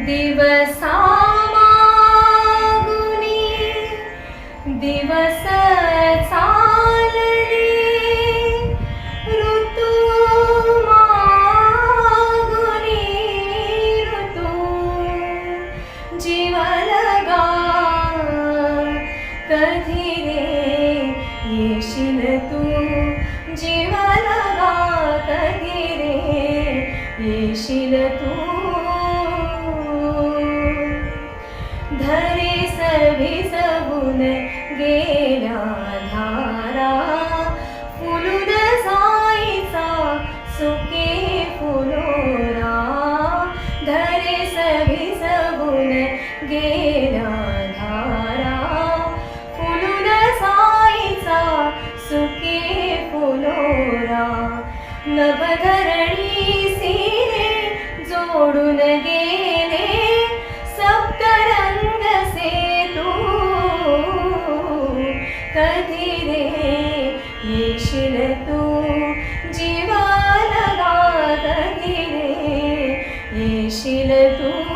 दिवसा मागुनी दिवस चालले, ऋतू मागुनी ऋतू जीव लगा. कधी रे येशील तू, जीव लगा कधी रे येशील तू. धरे सभिसवून गेल्या धारा, फुलून जायचा सुके फुलोरा. धरे सभिसवून गेल्या धारा, फुलून जायचा सुके फुलोरा. नभधरणीसी जोडून गेले सप्तरंग सेतू. कधी रे येशील तू, जीव लगा कधी रे येशील तू.